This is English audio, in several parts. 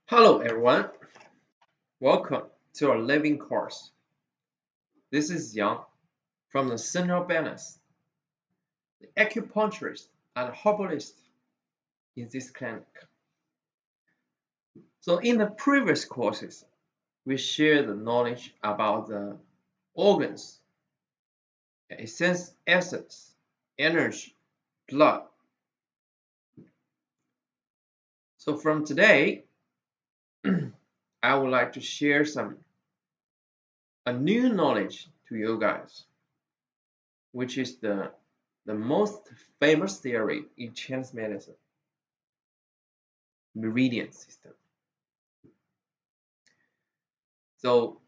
Hello everyone, welcome to our living course. This is Yang from the Central Balance, the acupuncturist and herbalist in this clinic. So in the previous courses, we shared the knowledge about the organs, essence, energy, blood. So from today, I would like to share a new knowledge to you guys, which is the most famous theory in Chinese medicine, meridian system. So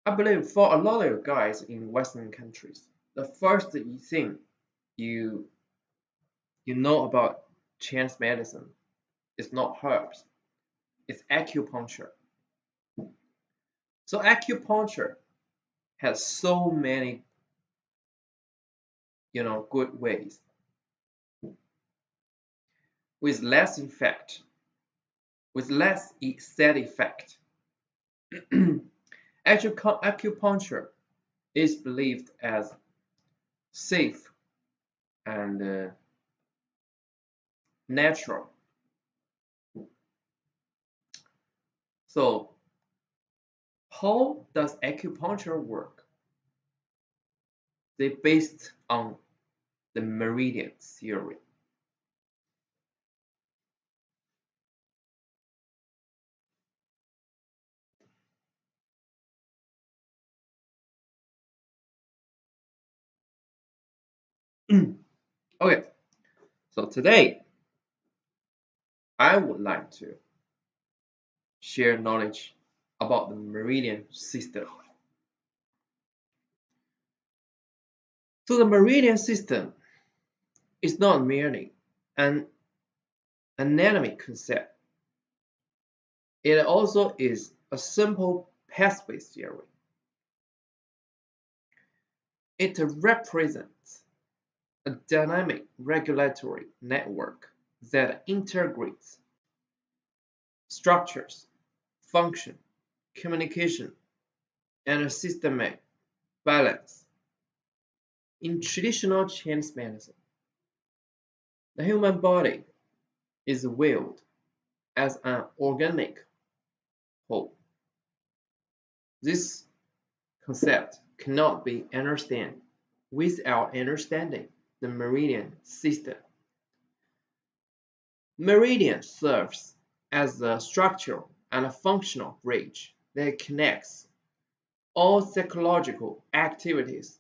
I believe for a lot of you guys in Western countries, the first thing you know about Chinese medicine is not herbs, it's acupuncture. So acupuncture has so many good ways with less effect, with less side effect. Acupuncture is believed as safe and natural. So how does acupuncture work? They based on the meridian theory. Okay, so today I would like to share knowledge about the meridian system. So the meridian system is not merely an anatomy concept. It also is a simple pathway theory. It represents a dynamic regulatory network that integrates structures, function, communication, and a systemic balance. In traditional Chinese medicine, the human body is viewed as an organic whole. This concept cannot be understood without understanding the meridian system. Meridian serves as the structural and functional bridge that connects all psychological activities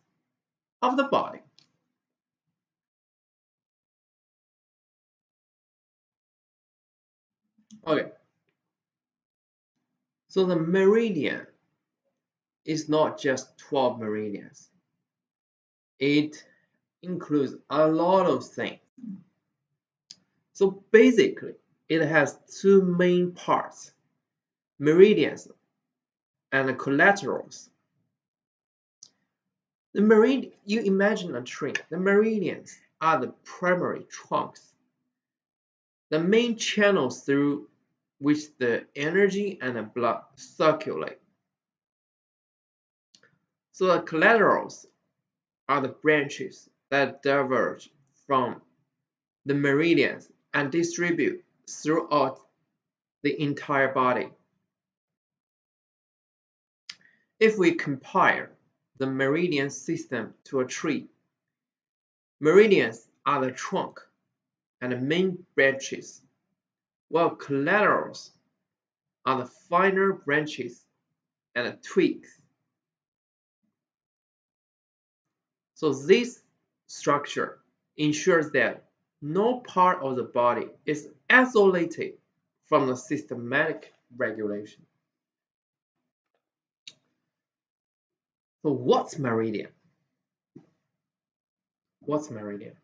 of the body. Okay, so the meridian is not just 12 meridians. It includes a lot of things. So basically, it has two main parts, meridians and collaterals. The meridian, you imagine a tree. The meridians are the primary trunks, the main channels through which the energy and the blood circulate. So the collaterals are the branches that diverge from the meridians and distribute throughout the entire body. If we compare the meridian system to a tree, meridians are the trunk and the main branches while collaterals are the finer branches and twigs. So this structure ensures that no part of the body is isolated from the systematic regulation. So what's meridian? What's meridian?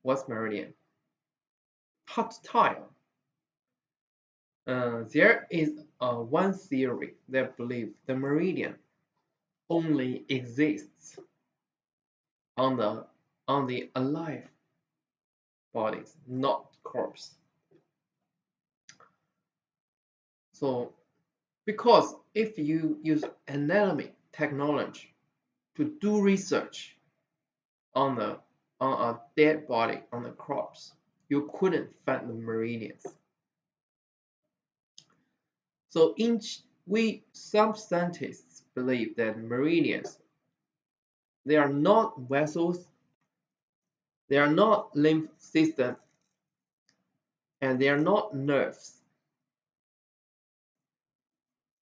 What's meridian? Hot tile. There is one theory that believes the meridian only exists on the alive bodies, not corpse. So, because if you use anatomy technology to do research on a dead body, on the corpse, you couldn't find the meridians. So some scientists believe that meridians, they are not vessels, they are not lymph system, and they are not nerves.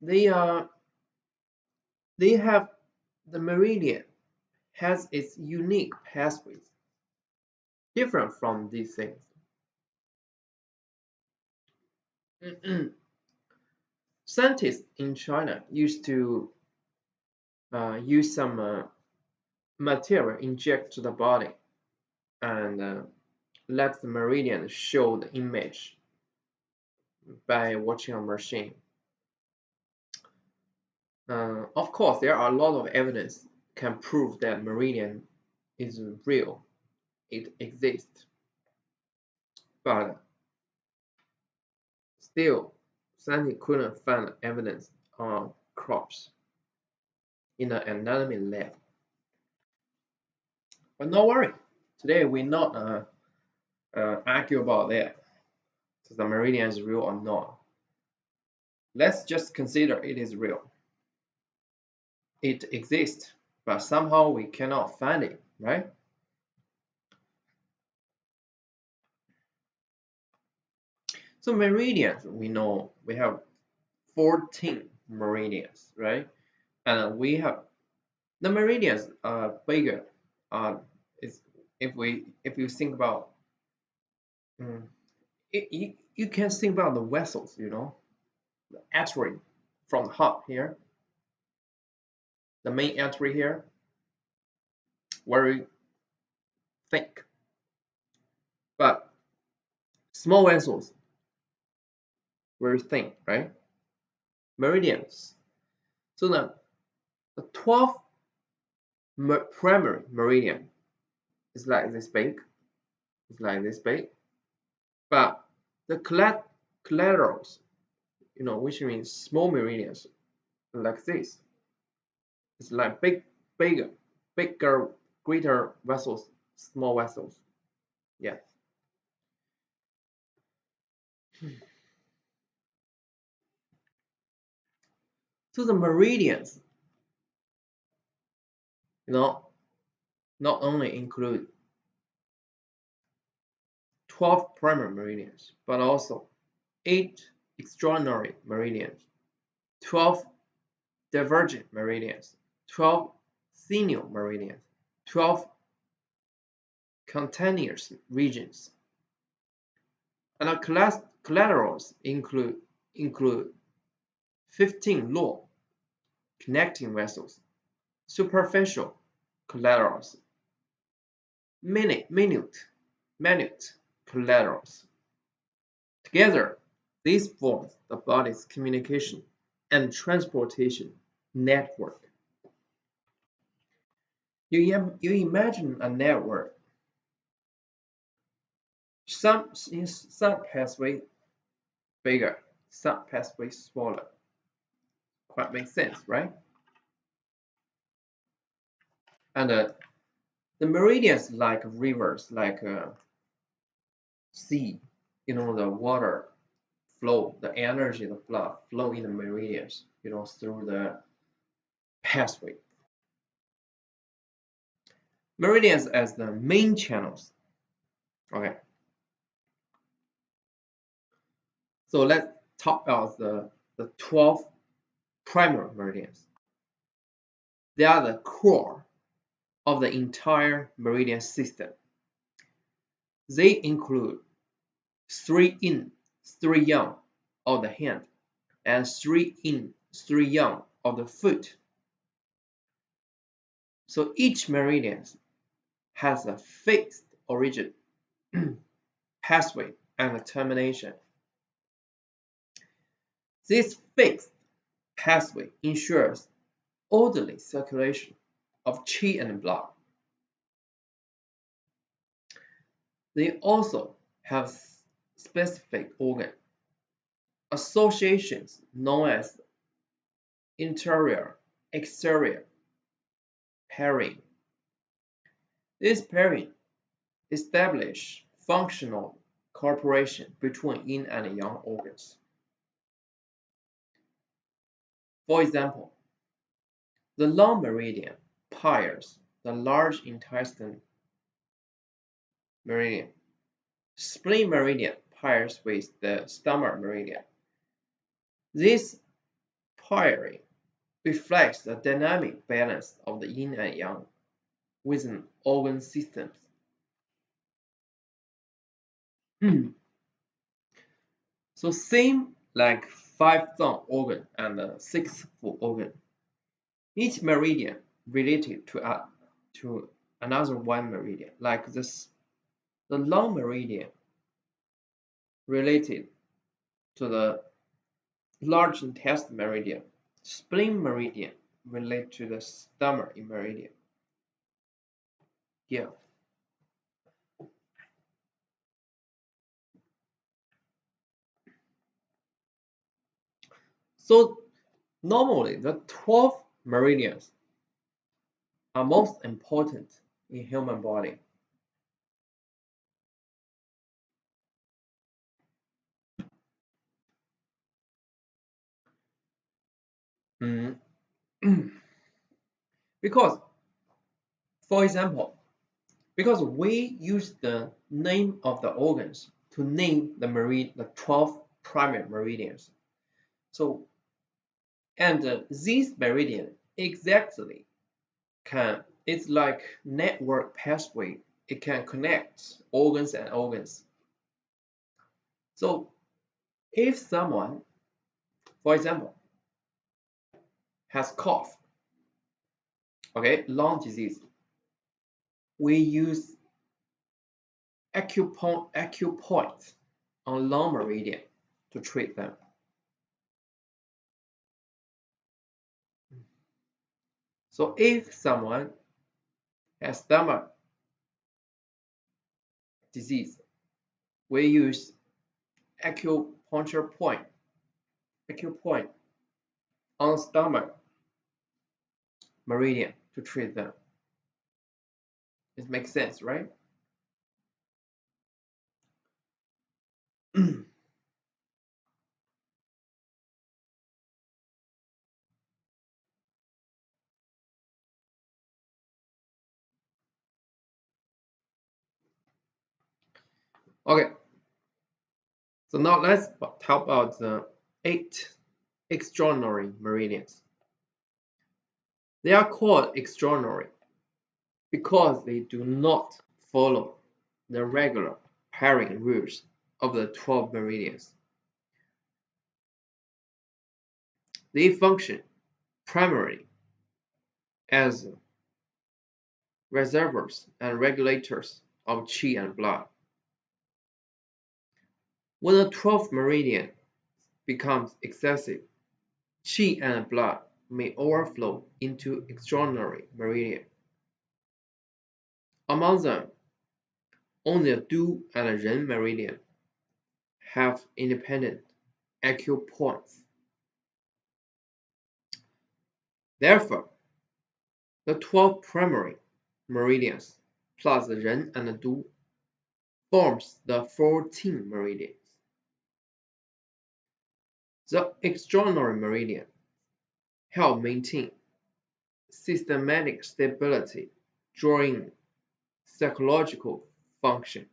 They have the meridian has its unique pathways, different from these things. Scientists in China used to use some material inject to the body and let the meridian show the image by watching a machine. Of course, there are a lot of evidence can prove that meridian is real, it exists, but still, scientists couldn't find evidence on crops in an anatomy lab. But no worry, today we're not argue about that, so the meridian is real or not. Let's just consider it is real. It exists, but somehow we cannot find it, right? So meridians, we know we have 14 meridians, right? And we have the meridians are bigger. Is if you think about, you can think about the vessels, you know, the artery from the heart here, the main artery here, very thick, but small vessels very thin, right? Meridians. So the 12th primary meridian is like this big. It's like this big. But the collaterals, you know, which means small meridians, like this. It's like bigger, greater vessels, small vessels. Yeah. So the meridians, you know, not only include 12 primary meridians, but also 8 extraordinary meridians, 12 divergent meridians, 12 senile meridians, 12 continuous regions. And our collaterals include 15 low connecting vessels, superficial collaterals, minute collaterals. Together, these form the body's communication and transportation network. You imagine a network. Some pathway bigger, some pathway smaller. Quite makes sense, right? And the meridians like rivers, like sea, you know, the water flow, the energy, the blood flow in the meridians, you know, through the pathway. Meridians as the main channels Okay. So let's talk about the 12 primary meridians. They are the core of the entire meridian system. They include 3 yin, 3 yang of the hand, and 3 yin, 3 yang of the foot. So each meridian has a fixed origin, pathway, and a termination. This fixed pathway ensures orderly circulation of qi and blood. They also have specific organ associations known as interior-exterior pairing. This pairing establish functional cooperation between yin and yang organs. For example, the long meridian pairs the large intestine meridian. Spleen meridian pairs with the stomach meridian. This pairing reflects the dynamic balance of the yin and yang within organ systems. So same like 5 thumb organ and the 6 foot organ. Each meridian related to another one meridian, like this. The long meridian related to the large intestine meridian. Spleen meridian related to the stomach meridian. Yeah. So normally the 12 meridians are most important in human body. Because, for example, because we use the name of the organs to name the 12 primary meridians. So, and these meridian exactly it's like network pathway. It can connect organs and organs. So, if someone, for example, has cough, okay, lung disease, we use acupoints on lung meridian to treat them. So if someone has stomach disease, we use acupuncture point on stomach meridian to treat them. It makes sense, right? Okay, so now let's talk about the 8 extraordinary meridians. They are called extraordinary because they do not follow the regular pairing rules of the 12 meridians. They function primarily as reservoirs and regulators of qi and blood. When the 12th meridian becomes excessive, qi and blood may overflow into extraordinary meridian. Among them, only the Du and Ren meridian have independent acupoints. Therefore, the 12 primary meridians plus the Ren and the Du forms the 14 meridians. The extraordinary meridian help maintain systematic stability during psychological function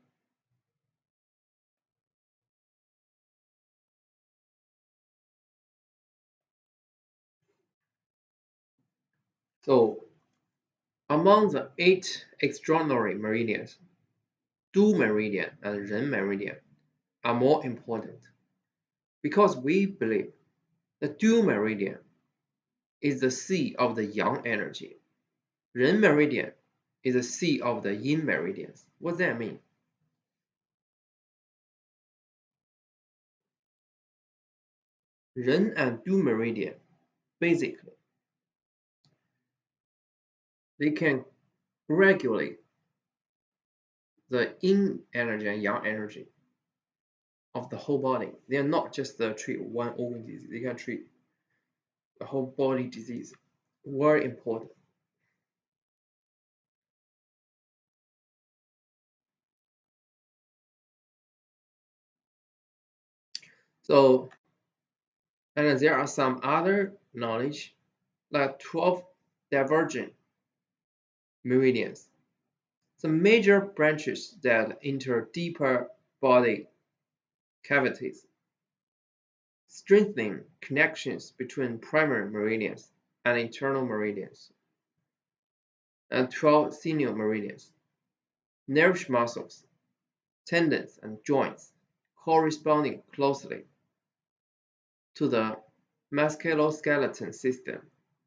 So among the 8 extraordinary meridians, Du meridian and Ren meridian are more important because we believe the Du meridian is the sea of the yang energy. Ren meridian is the sea of the yin meridians. What does that mean? Ren and Du meridian, basically, they can regulate the yin energy and yang energy of the whole body. They are not just treat one organ disease, they can treat the whole body disease. Very important. So, and there are some other knowledge, like 12 divergent meridians, the major branches that enter deeper body cavities, strengthening connections between primary meridians and internal meridians, and 12 senior meridians, nerve muscles, tendons, and joints corresponding closely to the musculoskeletal system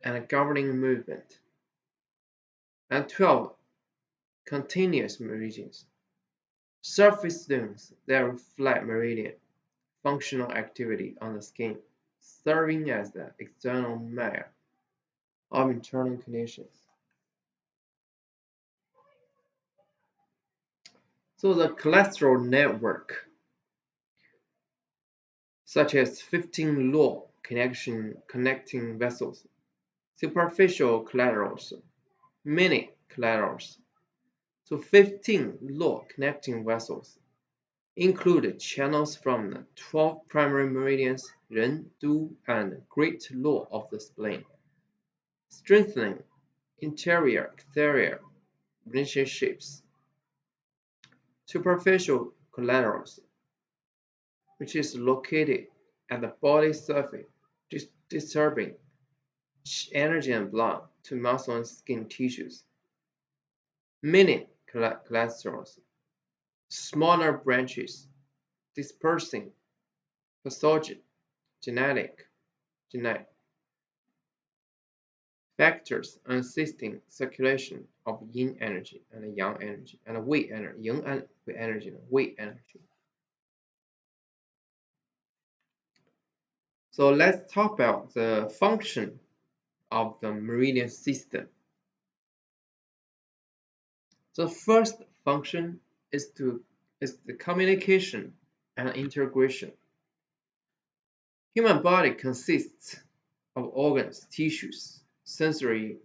and governing movement, and 12 continuous meridians, surface zones that reflect meridian functional activity on the skin, serving as the external mirror of internal conditions. So the cholesterol network, such as 15 law connecting vessels, superficial collaterals, mini collaterals, so 15 law connecting vessels include channels from the 12 primary meridians, Ren, Du, and Great Law of the spleen, strengthening interior-exterior relationships. Superficial collaterals, which is located at the body surface, disturbing energy and blood to muscle and skin tissues. Mini collaterals, smaller branches, dispersing genetic factors assisting circulation of yin energy and yang energy and wei energy, yin and wei energy. So let's talk about the function of the meridian system. The first function is the communication and integration. Human body consists of organs, tissues, sensory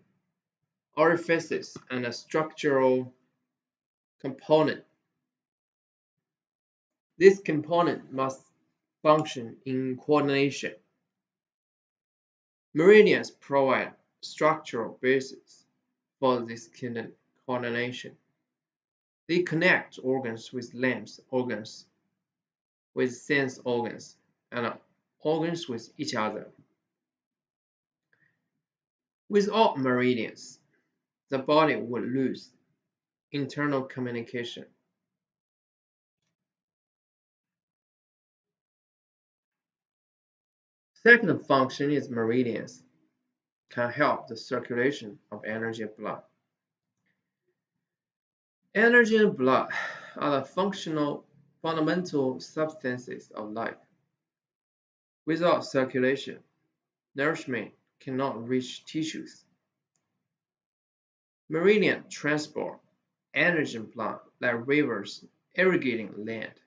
orifices, and a structural component. This component must function in coordination. Meridians provide structural basis for this coordination. They connect organs with limbs, organs with sense organs, and organs with each other. Without meridians, the body would lose internal communication. Second function is meridians can help the circulation of energy and blood. Energy and blood are the fundamental substances of life. Without circulation, nourishment cannot reach tissues. Meridian transport energy and blood like rivers irrigating land.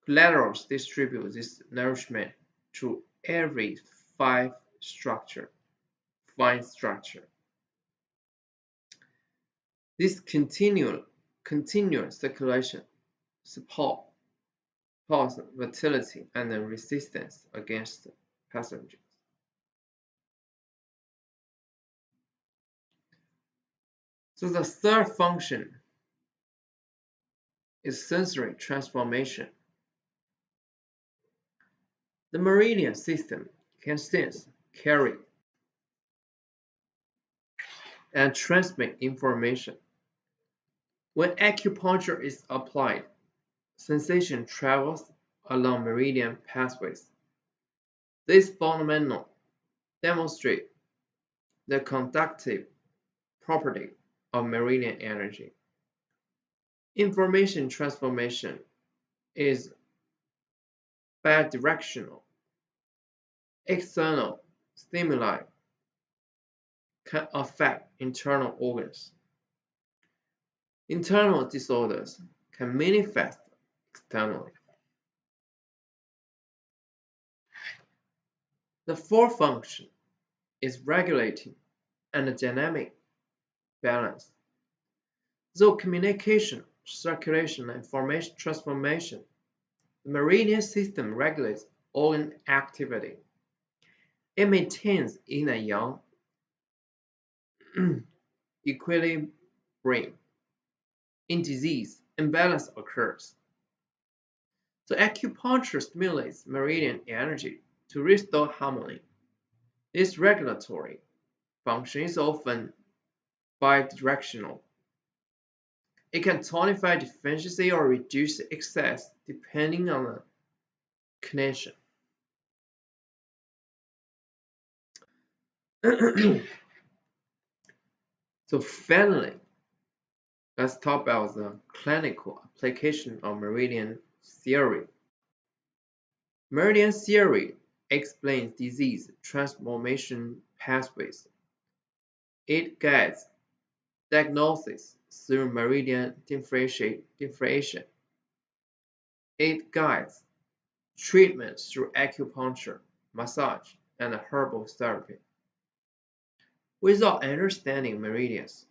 Collaterals distribute this nourishment through every fine structure. This continuous circulation supports vitality and resistance against pathogens. So the third function is sensory transformation. The meridian system can sense, carry, and transmit information. When acupuncture is applied, sensation travels along meridian pathways. This phenomenon demonstrates the conductive property of meridian energy. Information transformation is bidirectional. External stimuli can affect internal organs. Internal disorders can manifest externally. The fourth function is regulating and dynamic balance. Through communication, circulation, and information transformation, the meridian system regulates organ activity. It maintains yin and yang equilibrium. In disease, imbalance occurs. So acupuncture stimulates meridian energy to restore harmony. This regulatory function is often bidirectional. It can tonify deficiency or reduce excess depending on the condition. So finally, let's talk about the clinical application of meridian theory. Meridian theory explains disease transformation pathways. It guides diagnosis through meridian differentiation. It guides treatment through acupuncture, massage, and herbal therapy. Without understanding meridians,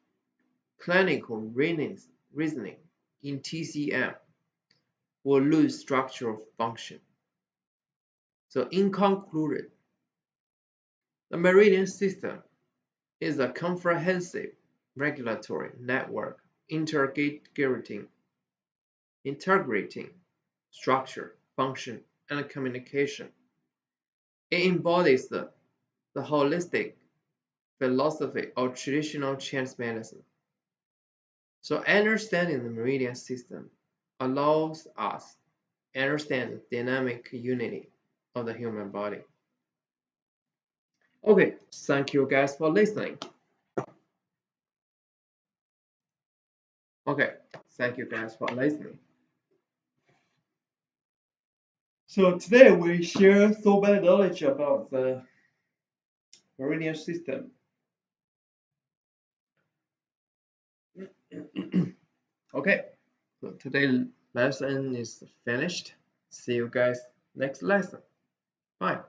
clinical reasoning in TCM will lose structural function. So in conclusion, the meridian system is a comprehensive regulatory network integrating structure, function, and communication. It embodies the holistic philosophy of traditional Chinese medicine. So understanding the meridian system allows us to understand the dynamic unity of the human body. Okay, thank you guys for listening. Okay, thank you guys for listening. So today we share so much knowledge about the meridian system. Okay, so today's lesson is finished. See you guys next lesson. Bye.